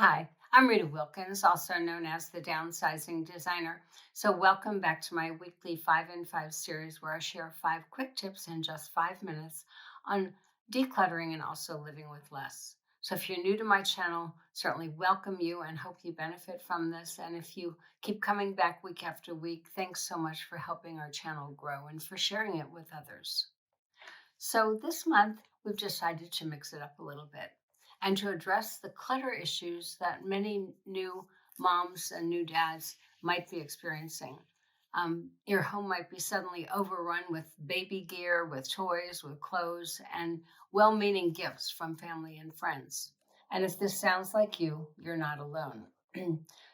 Hi, I'm Rita Wilkins, also known as the Downsizing Designer. So, welcome back to my weekly 5 in 5 series where I share 5 quick tips in just 5 minutes on decluttering and also living with less. So, if you're new to my channel, certainly welcome you and hope you benefit from this. And if you keep coming back week after week, thanks so much for helping our channel grow and for sharing it with others. So this month, we've decided to mix it up a little bit and to address the clutter issues that many new moms and new dads might be experiencing. Your home might be suddenly overrun with baby gear, with toys, with clothes, and well meaning gifts from family and friends. And if this sounds like you, you're not alone.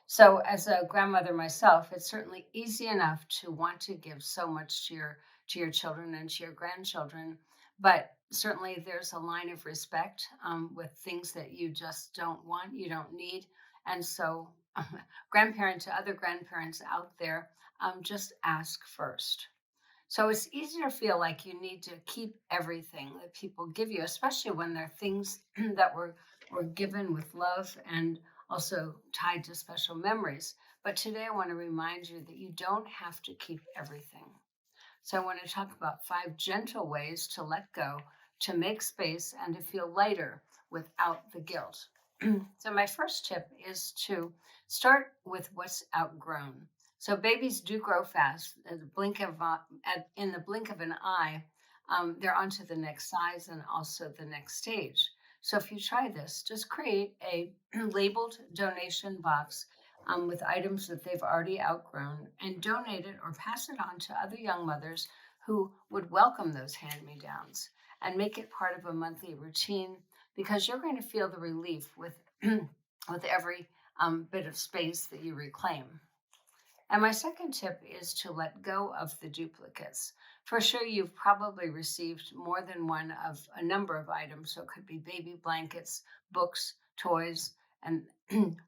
So, as a grandmother myself, it's certainly easy enough to want to give so much to your children and to your grandchildren, but certainly there's a line of respect with things that you just don't want, you don't need. And so, grandparent to other grandparents out there, just ask first. So it's easy to feel like you need to keep everything that people give you, especially when they're things that were given with love and also tied to special memories. But today I want to remind you that you don't have to keep everything. So I want to talk about 5 gentle ways to let go, to make space, and to feel lighter without the guilt. So my first tip is to start with what's outgrown. So babies do grow fast. In the blink of an eye, they're on to the next size and also the next stage. So if you try this, just create a labeled donation box with items that they've already outgrown and donate it or pass it on to other young mothers who would welcome those hand-me-downs and make it part of a monthly routine because you're going to feel the relief with with every bit of space that you reclaim. And my second tip is to let go of the duplicates. For sure, you've probably received more than one of a number of items. So it could be baby blankets, books, toys, and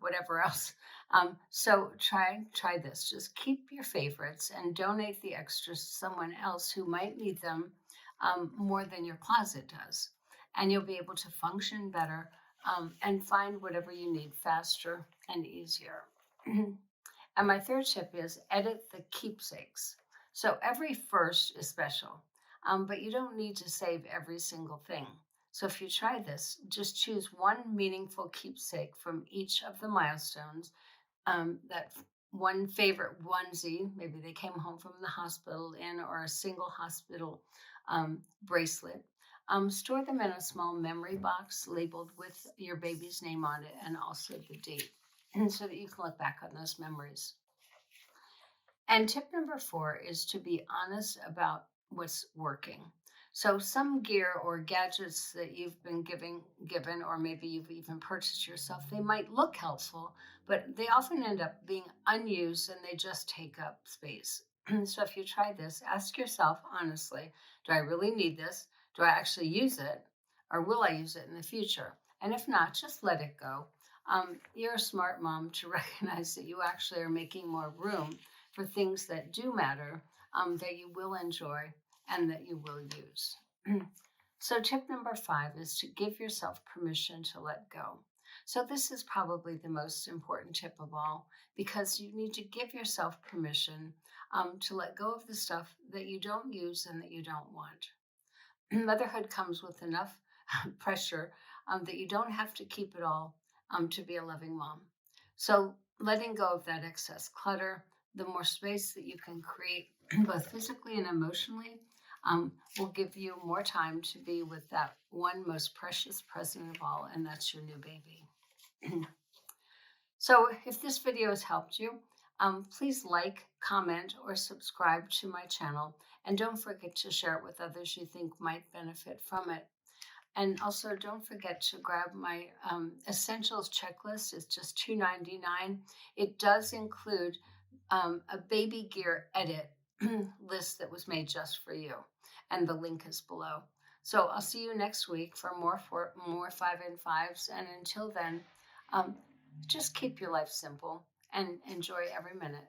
whatever else. So try this. Just keep your favorites and donate the extras to someone else who might need them more than your closet does. And you'll be able to function better and find whatever you need faster and easier. And my third tip is edit the keepsakes. So every first is special, but you don't need to save every single thing. So if you try this, just choose one meaningful keepsake from each of the milestones. That one favorite onesie, maybe they came home from the hospital in, or a single hospital bracelet. Store them in a small memory box labeled with your baby's name on it and also the date, and so that you can look back on those memories. And tip number 4 is to be honest about what's working. So some gear or gadgets that you've been given, or maybe you've even purchased yourself, they might look helpful, but they often end up being unused and they just take up space. So if you try this, ask yourself honestly, do I really need this? Do I actually use it? Or will I use it in the future? And if not, just let it go. You're a smart mom to recognize that you actually are making more room for things that do matter, that you will enjoy and that you will use. So, tip number 5 is to give yourself permission to let go. So, this is probably the most important tip of all because you need to give yourself permission to let go of the stuff that you don't use and that you don't want. Motherhood comes with enough pressure that you don't have to keep it all to be a loving mom. So, letting go of that excess clutter, the more space that you can create, both physically and emotionally, will give you more time to be with that one most precious present of all, and that's your new baby. So, if this video has helped you, please like, comment, or subscribe to my channel. And don't forget to share it with others you think might benefit from it. And also, don't forget to grab my essentials checklist. It's just $2.99. It does include a baby gear edit list that was made just for you, and the link is below. So I'll see you next week for more 5 in 5s. And until then, just keep your life simple and enjoy every minute.